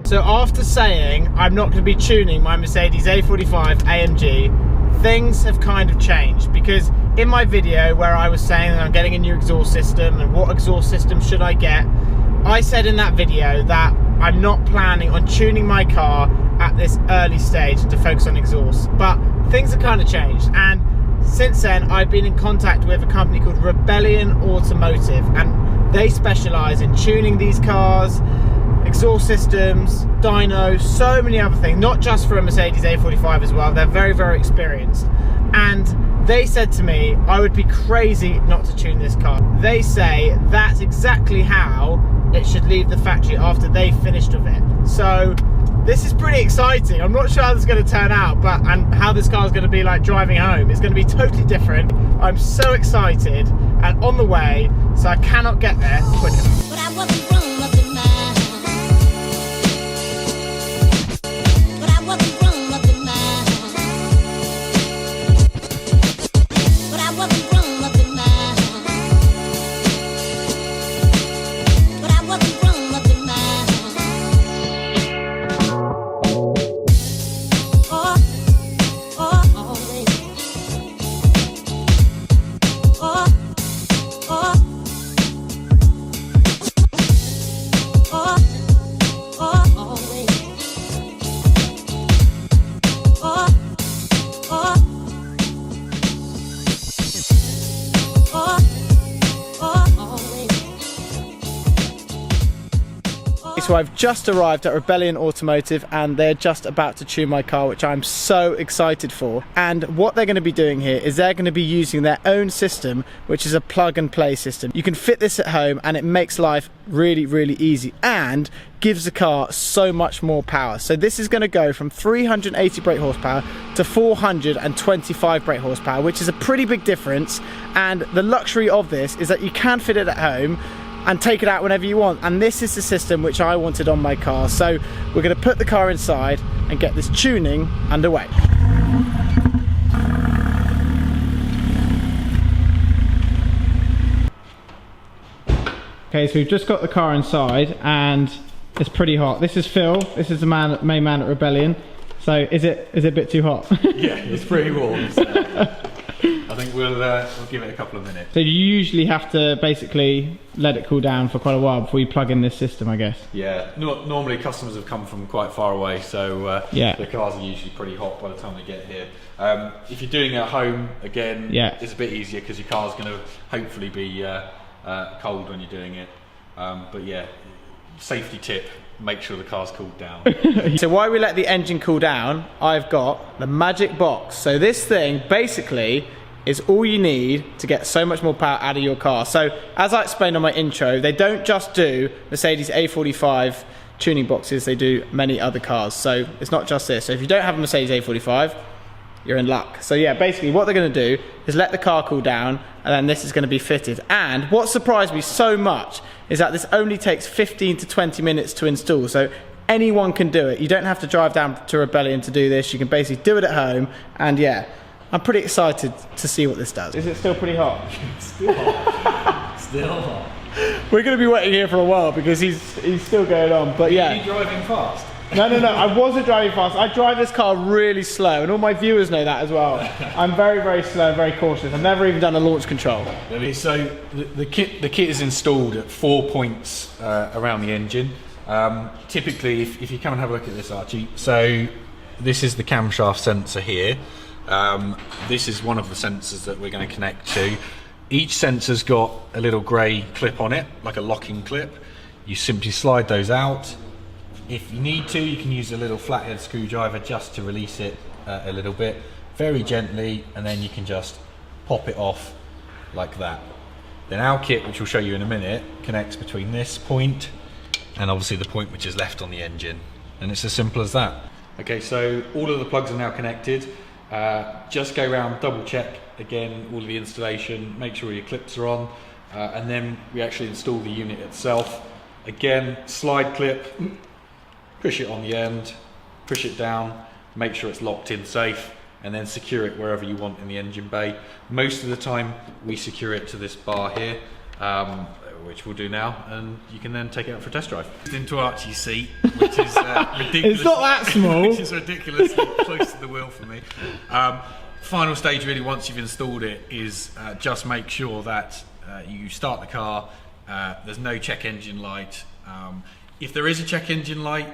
So after saying I'm not going to be tuning my Mercedes A45 AMG, things have kind of changed, because in my video where I was saying that I'm getting a new exhaust system and what exhaust system should I get, I said in that video that I'm not planning on tuning my car at this early stage to focus on exhaust. But things have kind of changed, and since then I've been in contact with a company called Rebellion Automotive, and they specialize in tuning these cars, exhaust systems, dynos, so many other things, not just for a Mercedes A45 as well. They're very, very experienced. And they said to me I would be crazy not to tune this car. They say that's exactly how it should leave the factory after they've finished with it. So this is pretty exciting. I'm not sure how this is going to turn out, but and how this car is going to be like driving home. It's going to be totally different. I'm so excited and on the way, so I cannot get there quick enough. But I wasn't wrong up in my But I wasn't wrong up in my But I wasn't wrong up in my But I wasn't wrong up in my So I've just arrived at Rebellion Automotive and they're just about to tune my car, which I'm so excited for. And what they're going to be doing here is they're going to be using their own system, which is a plug and play system. You can fit this at home and it makes life really, really easy and gives the car so much more power. So this is going to go from 380 brake horsepower to 425 brake horsepower, which is a pretty big difference. And the luxury of this is that you can fit it at home and take it out whenever you want, and this is the system which I wanted on my car. So we're going to put the car inside and get this tuning underway. Okay, so we've just got the car inside and it's pretty hot. This is Phil, this is the main man at Rebellion. So is it a bit too hot? Yeah, it's pretty warm. I think we'll give it a couple of minutes. So you usually have to basically let it cool down for quite a while before you plug in this system, I guess. Yeah, normally customers have come from quite far away, so yeah, the cars are usually pretty hot by the time they get here. If you're doing it at home, again, yeah, it's a bit easier because your car's going to hopefully be cold when you're doing it. But yeah, safety tip, make sure the car's cooled down. So while we let the engine cool down, I've got the magic box. So this thing basically is all you need to get so much more power out of your car. So as I explained on my intro, they don't just do Mercedes A45 tuning boxes, they do many other cars. So it's not just this. So if you don't have a Mercedes A45, you're in luck. So yeah, basically what they're going to do is let the car cool down and then this is going to be fitted. And what surprised me so much is that this only takes 15 to 20 minutes to install. So anyone can do it. You don't have to drive down to Rebellion to do this. You can basically do it at home. And yeah, I'm pretty excited to see what this does. Is it still pretty hot? Still hot. Still hot. We're going to be waiting here for a while because he's still going on. But yeah. Are you driving fast? No, I wasn't driving fast. I drive this car really slow, and all my viewers know that as well. I'm very, very slow and very cautious. I've never even done a launch control. So the kit is installed at 4 points around the engine. Typically, if you come and have a look at this, Archie, so this is the camshaft sensor here. This is one of the sensors that we're going to connect to. Each sensor's got a little grey clip on it, like a locking clip. You simply slide those out. If you need to, you can use a little flathead screwdriver just to release it a little bit, very gently, and then you can just pop it off like that. Then our kit, which we'll show you in a minute, connects between this point and obviously the point which is left on the engine. And it's as simple as that. Okay, so all of the plugs are now connected. Just go around, double check again all of the installation, make sure your clips are on, and then we actually install the unit itself. Again, slide clip, push it on the end, push it down, make sure it's locked in safe, and then secure it wherever you want in the engine bay. Most of the time we secure it to this bar here. which we'll do now, and you can then take it out for a test drive. Into Archie's seat, which is ridiculous. It's not that small. Which is ridiculously close to the wheel for me. Final stage, really, once you've installed it, is just make sure that you start the car. There's no check engine light. If there is a check engine light,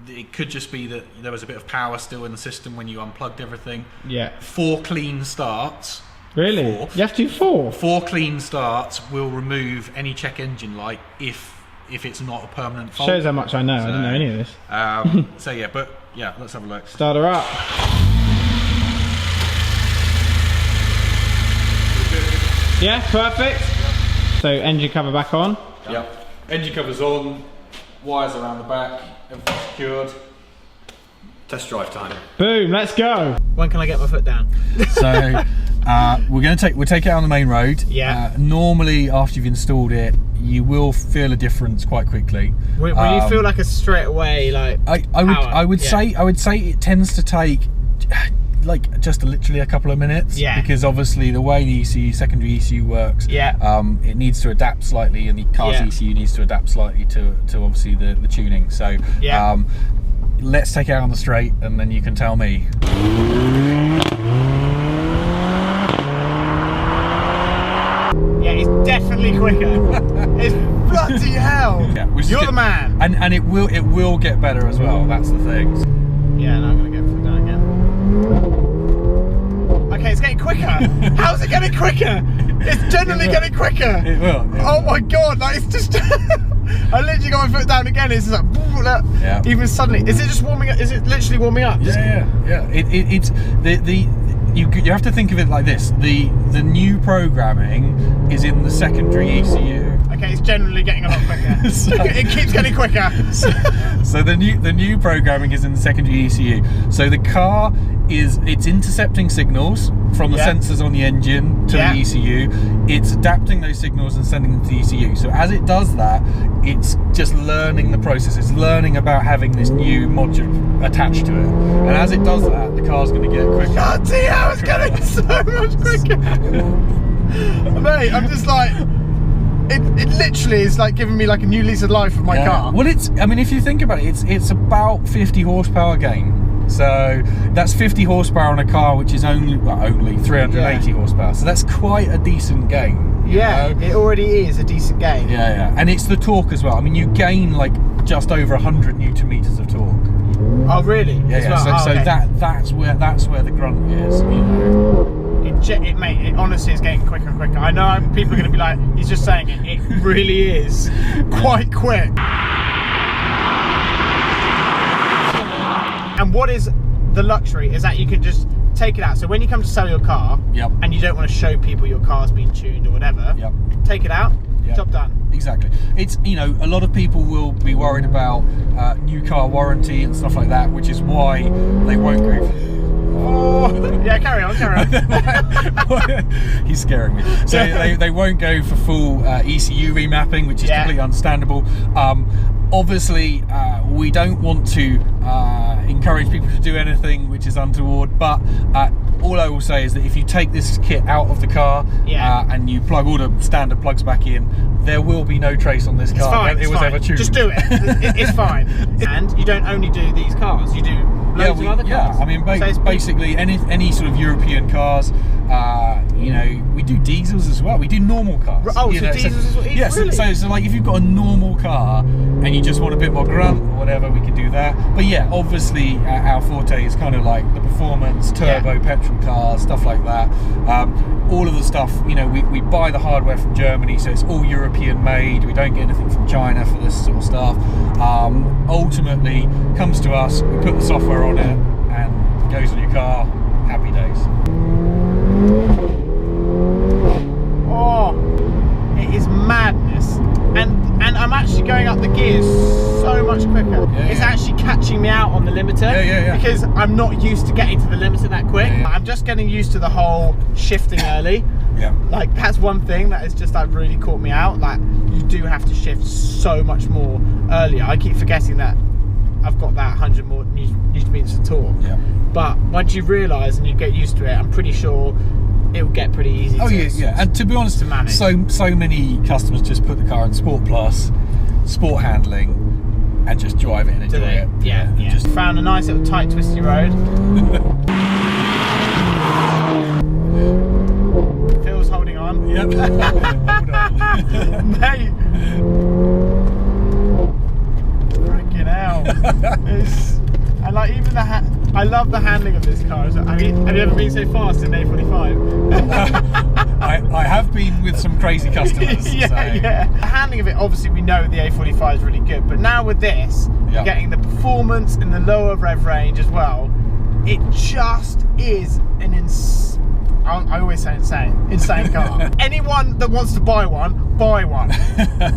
it could just be that there was a bit of power still in the system when you unplugged everything. Yeah. 4 clean starts. Really? 4. You have to do 4? 4 clean starts will remove any check engine light if it's not a permanent fault. Shows how much I know. I didn't know any of this. So yeah, but yeah, let's have a look. Start her up. Yeah, perfect. So engine cover back on. Yep. Engine cover's on. Wires around the back. Everything's secured. Test drive time. Boom, let's go. When can I get my foot down? So we'll take it on the main road. Yeah. Normally after you've installed it, you will feel a difference quite quickly. Will you feel like a straight away like I would say it tends to take like just literally a couple of minutes. Yeah. Because obviously the way the secondary ECU works, it needs to adapt slightly, and the car's ECU needs to adapt slightly to obviously the tuning. So let's take it out on the straight, and then you can tell me. Yeah, it's definitely quicker. It's bloody hell. Yeah, you're the man. And it will get better as well. That's the thing. Yeah, and I'm gonna get foot down again. Okay, it's getting quicker. How's it getting quicker? It's generally getting quicker. It will. Oh my god, like it's just. I literally got my foot down again. It's just like even suddenly. Is it just warming up? Is it literally warming up? Yeah. It's you have to think of it like this. The new programming is in the secondary ECU. Okay, it's generally getting a lot quicker. It keeps getting quicker. So the new programming is in the secondary ECU. So the car it's intercepting signals from the sensors on the engine to the ECU. It's adapting those signals and sending them to the ECU. So as it does that, it's just learning the process. It's learning about having this new module attached to it. And as it does that, the car's going to get quicker. God damn, it's getting so much quicker. Mate, I'm just like, it literally is like giving me like a new lease of life of my car. Well, I mean, if you think about it, it's about 50 horsepower gain. So that's 50 horsepower on a car which is only 380 horsepower. So that's quite a decent gain. Yeah, it already is a decent gain. Yeah, and it's the torque as well. I mean, you gain like just over 100 newton meters of torque. Oh, really? Yeah. Well? So that's where the grunt is. You know. It honestly is getting quicker and quicker. I know people are going to be like, he's just saying it. It really is quite quick. And what is the luxury is that you can just take it out. So when you come to sell your car, and you don't want to show people your car's been tuned or whatever, take it out, job done. Exactly. It's, you know, a lot of people will be worried about new car warranty and stuff like that, which is why they won't go. Yeah, carry on. He's scaring me. So they won't go for full ECU remapping, which is completely understandable. Obviously, we don't want to encourage people to do anything which is untoward, but all I will say is that if you take this kit out of the car and you plug all the standard plugs back in, there will be no trace on this car. Fine, it was ever tuned. Just do it. It's fine. And you don't only do these cars, you do loads of other cars. Yeah, I mean, basically any sort of European cars, you know, we do diesels as well. We do normal cars. Oh, so diesels as well? Yeah, really? so like if you've got a normal car and you just want a bit more grunt or whatever, we can do that. But yeah, obviously our forte is kind of like the performance, turbo, petrol cars, stuff like that. All of the stuff, you know, we buy the hardware from Germany, so it's all European made. We don't get anything from China for this sort of stuff. Ultimately, comes to us, we put the software on it, and it goes on your car. Happy days. Oh, it is madness. And I'm actually going up the gears so much quicker. It's actually catching me out on the limiter. Because I'm not used to getting to the limiter that quick. I'm just getting used to the whole shifting early. Like that's one thing that has just like really caught me out. Like you do have to shift so much more earlier. I keep forgetting that I've got that 100 more newton meters of torque. But once you realise and you get used to it, I'm pretty sure it will get pretty easy. Oh yeah. And to be honest, to manage. so many customers just put the car in Sport Plus, Sport handling, and just drive it and enjoy it. Yeah. Just found a nice little tight, twisty road. Phil's holding on. Yep. Hold on. Mate. Freaking hell. And like even I love the handling of this car. Have you ever been so fast in an A45? I have been with some crazy customers. Yeah. The handling of it, obviously we know the A45 is really good, but now with this, you're getting the performance in the lower rev range as well. It just is an I always say insane car. Anyone that wants to buy one, buy one.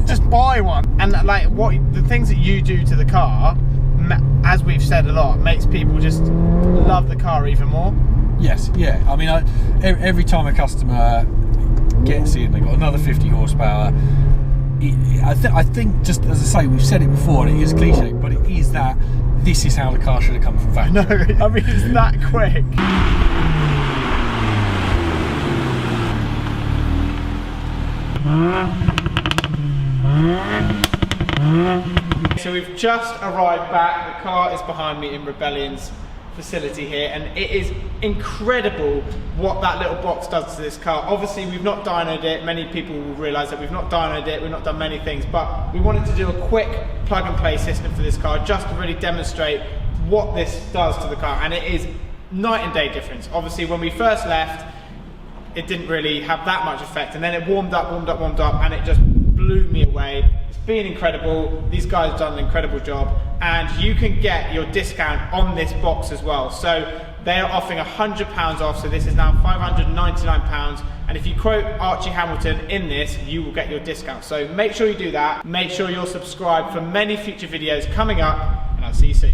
Just buy one. And like the things that you do to the car, as we've said a lot, makes people just love the car even more. Yes, yeah. I mean, every time a customer gets in, they've got another 50 horsepower. I think, just as I say, we've said it before, and it is cliche, but it is that this is how the car should have come from factory. No, I mean, it's that quick. So we've just arrived back. The car is behind me in Rebellion's facility here, and it is incredible what that little box does to this car. Obviously we've not dynoed it. Many people will realise that we've not dynoed it, we've not done many things, but we wanted to do a quick plug and play system for this car just to really demonstrate what this does to the car, and it is night and day difference. Obviously when we first left, it didn't really have that much effect, and then it warmed up, and it just blew me away. It's been incredible. These guys have done an incredible job, and you can get your discount on this box as well. So they are offering £100 off, so this is now £599, and if you quote Archie Hamilton in this, you will get your discount. So make sure you do that. Make sure you're subscribed for many future videos coming up, and I'll see you soon.